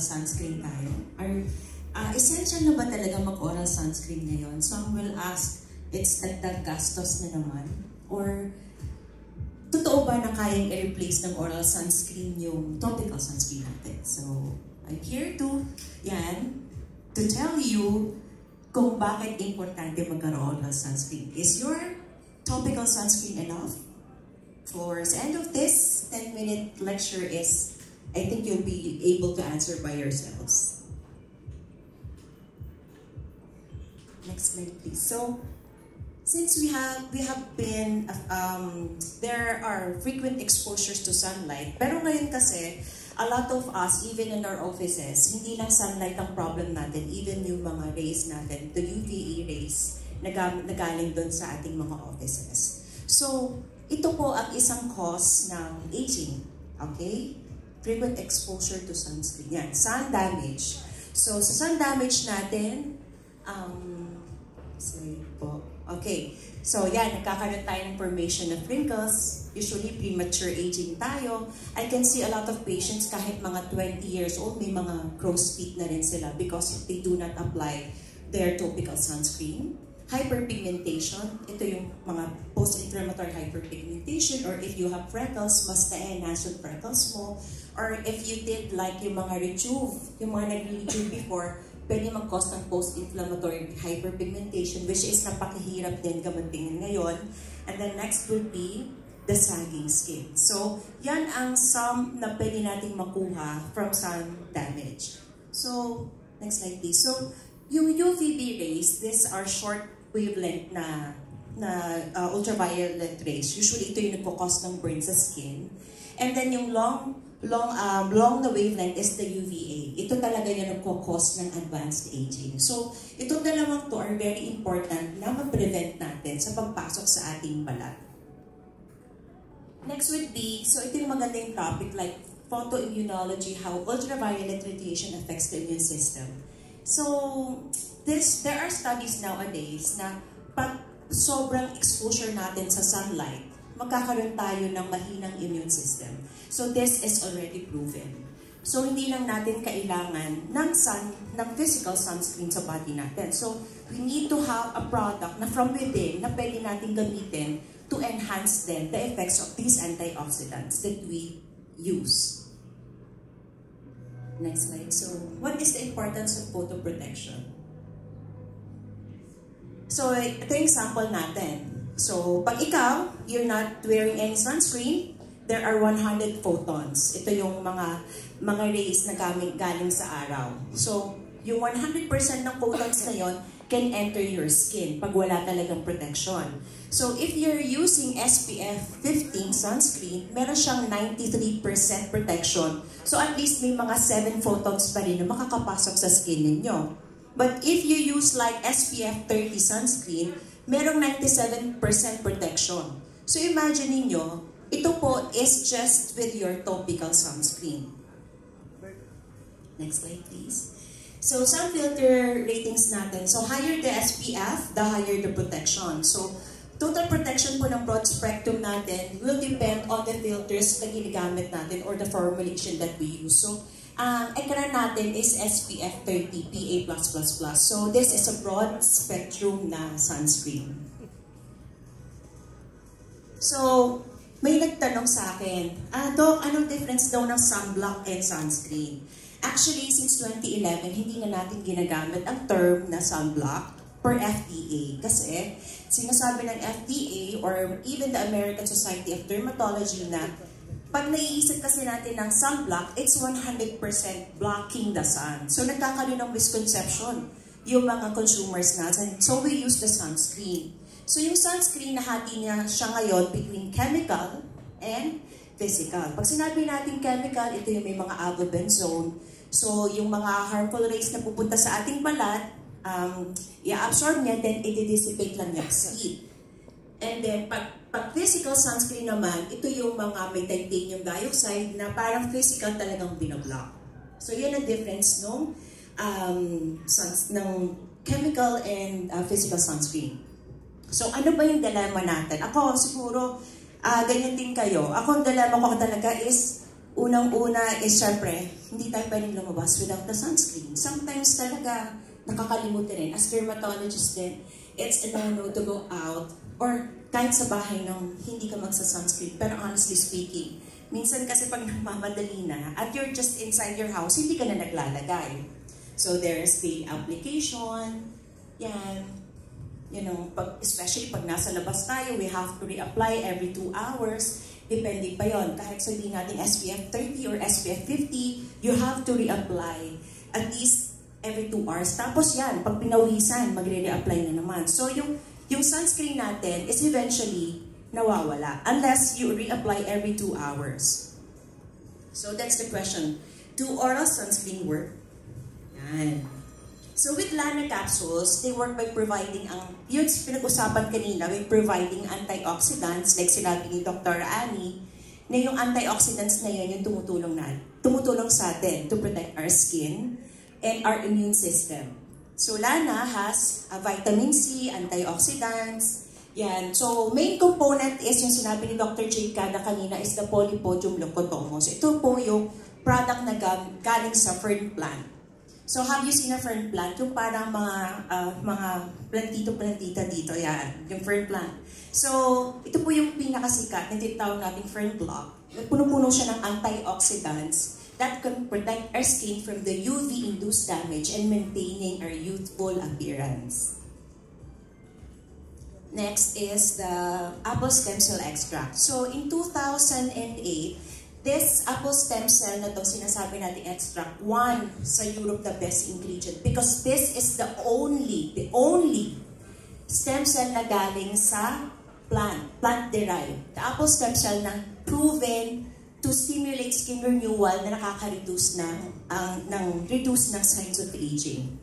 sunscreen tayo? Essential na ba talaga mag-oral sunscreen ngayon? Some will ask, it's dagdag gastos na naman? Or totoo ba na kayang i-replace ng oral sunscreen yung topical sunscreen natin? So, I'm here to tell you kung bakit importante magkaroon ng sunscreen. Is your topical sunscreen enough? For the end of this 10-minute lecture I think you'll be able to answer by yourselves. Next slide, please. So, since we have been, there are frequent exposures to sunlight, pero ngayon kasi, a lot of us, even in our offices, hindi lang sunlight ang problem natin, even yung mga rays natin, the UVA rays, na galing doon sa ating mga offices. So, ito po ang isang cause ng aging, okay? Frequent exposure to sunscreen. Yan, sun damage. So, sa sun damage natin, sorry po. Okay. So, yan, nagkakaroon tayo ng formation of wrinkles. Usually, premature aging tayo. I can see a lot of patients, kahit mga 20 years old, may mga crow's feet na rin sila because they do not apply their topical sunscreen. Hyperpigmentation, ito yung mga post-inflammatory hyperpigmentation, or if you have freckles, mas na-enhance yung freckles mo. Or if you did like yung mga rejuve, yung mga nag-rejuve before, pwede mag-cause ng post-inflammatory hyperpigmentation, which is napakahirap din gamatingin ngayon. And then next would be the sagging skin. So, yan ang some na pwede nating makuha from sun damage. So, next slide please. So, yung UVB rays, these are short wavelength na ultraviolet rays. Usually, ito yung nagkukos ng burn sa skin. And then yung long na wavelength is the UVA. Ito talaga yung nagkukos ng advanced aging. So, itong dalawang to are very important na ma-prevent natin sa pagpasok sa ating balat. Next would be, so ito yung magandang topic like photoimmunology, how ultraviolet radiation affects the immune system. So, there are studies nowadays na pag sobrang exposure natin sa sunlight, magkakaroon tayo ng mahinang immune system. So, this is already proven. So, hindi lang natin kailangan ng physical sunscreen sa body natin. So, we need to have a product na from within na pwede natin gamitin to enhance then the effects of these antioxidants that we use. Next slide. So, what is the importance of photoprotection? So, ito yung example natin. So, pag ikaw, you're not wearing any sunscreen, there are 100 photons. Ito yung mga rays na galing sa araw. So, yung 100% ng photons na yon can enter your skin pag wala talagang protection. So, if you're using SPF 15 sunscreen, meron siyang 93% protection. So, at least may mga 7 photons pa rin na makakapasok sa skin ninyo. But if you use like SPF 30 sunscreen, merong 97% protection. So, imagine niyo, ito po is just with your topical sunscreen. Next slide, please. So, sun filter ratings natin. So, higher the SPF, the higher the protection. So, total protection po ng broad spectrum natin will depend on the filters na ginagamit natin or the formulation that we use. So, ang ekran natin is SPF 30 PA+++. So, this is a broad spectrum na sunscreen. So, may nagtanong sa akin, Doc, anong difference daw ng sunblock and sunscreen? Actually, since 2011, hindi na natin ginagamit ang term na sunblock per FDA. Kasi, sinasabi ng FDA or even the American Society of Dermatology na pag naiisip kasi natin ng sunblock, it's 100% blocking the sun. So, nagkakaroon ng misconception yung mga consumers natin. So, we use the sunscreen. So, yung sunscreen, nahati niya siya ngayon between chemical and physical. Pag sinabi natin chemical, ito yung may mga avobenzone. So, yung mga harmful rays na pupunta sa ating balat, i-absorb niya, then i-dissipate lang niya sa heat. And then, pag physical sunscreen naman, ito yung mga may titanium dioxide na parang physical talagang binablock. So, yan ang difference ng chemical and physical sunscreen. So, ano ba yung dilemma natin? Ako, siguro, ganyan din kayo. Ako, ang dilemma ko talaga is, Unang-una is syempre, hindi tayo pwedeng lumabas without the sunscreen. Sometimes talaga nakakalimutan rin. As dermatologist din, it's a no-no to go out or kahit sa bahay nang hindi ka magsa-sunscreen. Pero honestly speaking, minsan kasi pag nagmamadali na at you're just inside your house, hindi ka na naglalagay. So there's the application, yan. Especially pag nasa labas tayo, we have to reapply every 2 hours. Depende pa yon. Kahit sabihin natin SPF 30 or SPF 50, you have to reapply at least every 2 hours. Tapos yan, pag pinawisan, magre-reapply na naman. So yung sunscreen natin is eventually nawawala unless you reapply every 2 hours. So that's the question. Do oral sunscreen work? Yan. So with Lana capsules, they work by providing yung pinag-usapan kanina, by providing antioxidants, like sinabi ni Dr. Annie, na yung antioxidants na yun yung tumutulong sa atin to protect our skin and our immune system. So Lana has vitamin C, antioxidants, yan. So main component is yung sinabi ni Dr. Jade Cada kanina is the Polypodium leucotomos. Ito po yung product na galing sa fern plant. So have you seen a fern plant? Yung parang mga plantito-plantita dito, yan, yung fern plant. So ito po yung pinakasikat na tinatawag nating fern block. Puno-puno siya ng antioxidants that can protect our skin from the UV-induced damage and maintaining our youthful appearance. Next is the apple stem cell extract. So in 2008, this apple stem cell na itong sinasabi natin extract, won sa Europe the best ingredient because this is the only stem cell na galing sa plant-derived. The apple stem cell na proven to stimulate skin renewal na nakaka-reduce ng signs of aging.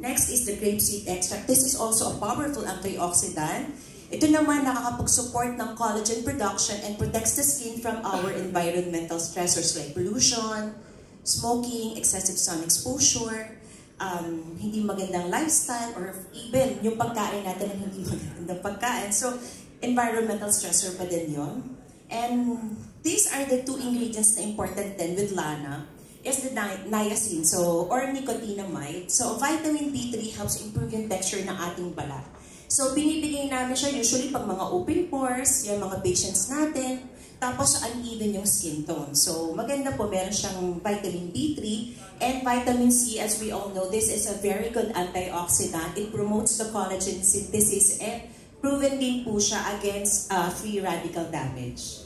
Next is the grapeseed extract. This is also a powerful antioxidant. Ito naman nakakapag-support ng collagen production and protects the skin from our environmental stressors like pollution, smoking, excessive sun exposure, hindi magandang lifestyle, or even yung pagkain natin ng hindi magandang pagkain. So, environmental stressor pa din yun. And these are the 2 ingredients na important din with Lana is the niacin, or nicotinamide. So, vitamin B3 helps improve yung texture ng ating balat. So, binibigay namin siya usually pag mga open pores, yung mga patients natin, tapos uneven yung skin tone. So, maganda po, meron siyang vitamin B3 and vitamin C, as we all know, this is a very good antioxidant. It promotes the collagen synthesis and proven din po siya against free radical damage.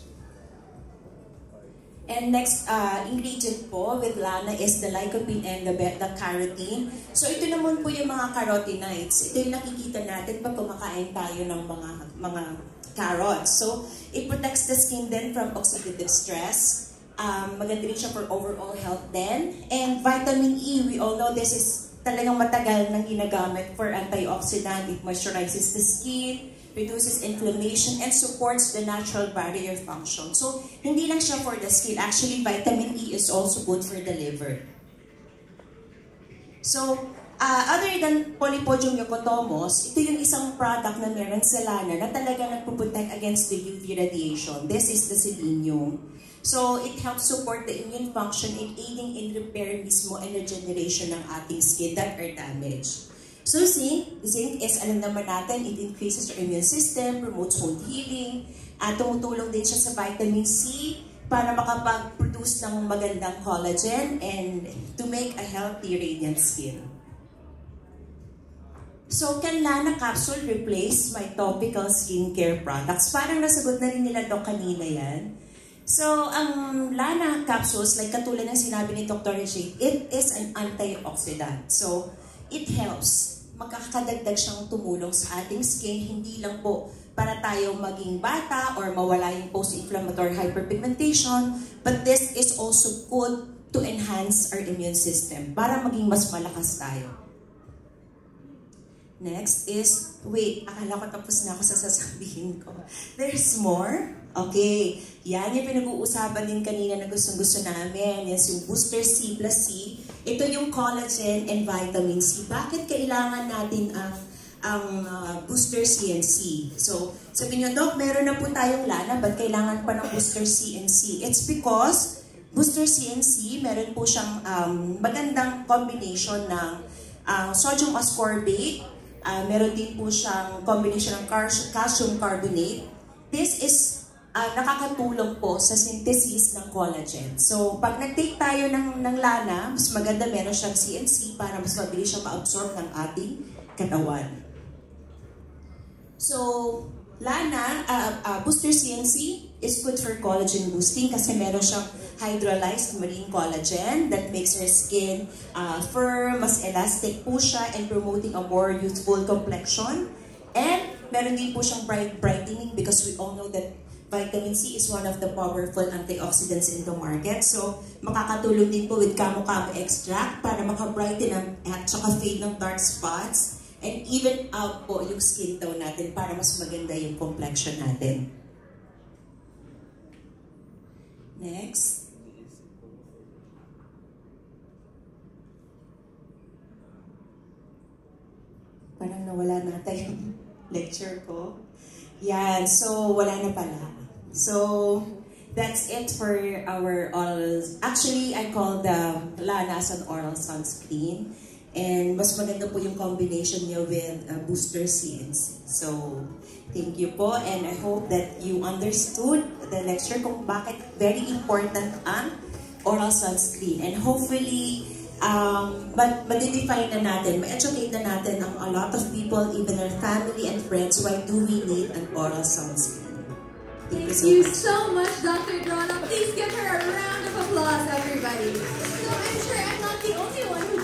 And next ingredient po with Lana is the lycopene and the beta-carotene. So ito naman po yung mga carotenoids. Ito yung nakikita natin pag kumakain tayo ng mga carrots. So it protects the skin then from oxidative stress. Maganda rin siya for overall health then. And vitamin E, we all know this is talagang matagal nang ginagamit for antioxidant. It moisturizes the skin, reduces inflammation, and supports the natural barrier function. So, hindi lang siya for the skin. Actually, vitamin E is also good for the liver. So, other than Polypodium leucotomos, ito yung isang product na meron sa Lana na talaga nagpo-protect against the UV radiation. This is the selenium. So, it helps support the immune function in aiding in repair mismo and regeneration ng ating skin that are damaged. So zinc is, alam naman natin, it increases your immune system, promotes wound healing, at tumutulong din siya sa vitamin C para makapag-produce ng magandang collagen and to make a healthy, radiant skin. So, can Lana capsule replace my topical skincare products? Parang nasagot na rin nila Doc kanina yan. So, ang Lana capsules, like katulad ng sinabi ni Dr. Jade, it is an antioxidant. So, it helps. Magkakadagdag siyang tumulong sa ating skin, hindi lang po para tayo maging bata or mawala yung post-inflammatory hyperpigmentation, but this is also good to enhance our immune system para maging mas malakas tayo. Next is, wait, akala ko tapos na ako sa sasabihin ko. There's more? Okay, yan yung pinag-uusapan din kanina na gustong-gusto namin. Yes, yung Booster C plus C. Ito yung collagen and vitamin C. Bakit kailangan natin booster CNC. So, sabi niyo, Doc, meron na po tayong Lana, ba't kailangan pa ng booster CNC? It's because booster CNC, meron po siyang magandang combination ng sodium ascorbate, meron din po siyang combination ng calcium carbonate. This is nakakatulong po sa synthesis ng collagen. So, pag nag-take tayo ng Lana, mas maganda meron siyang CNC para mas mabilis siya ma-absorb ng ating katawan. So, Lana, booster CNC is good for collagen boosting kasi meron siyang hydrolyzed marine collagen that makes your skin firm, mas elastic po siya, and promoting a more youthful complexion. And meron din po siyang brightening because we all know that vitamin C is one of the powerful antioxidants in the market. So, makakatulong din po with Camu-Camu extract para maka-brighten at saka fade ng dark spots. And even out po yung skin tone natin para mas maganda yung complexion natin. Next. Parang nawala nata yung lecture ko. Yan, so wala na pala. So, that's it for our oral. Actually, I call the Lana as an oral sunscreen. And mas maganda po yung combination niya with booster CNC. So, thank you po. And I hope that you understood the lecture kung bakit very important ang oral sunscreen. And hopefully, ma-define na natin, ma-educate na natin a lot of people, even our family and friends, why do we need an oral sunscreen. Thank you so much, Dr. Drona. Please give her a round of applause, everybody. So I'm sure I'm not the only one who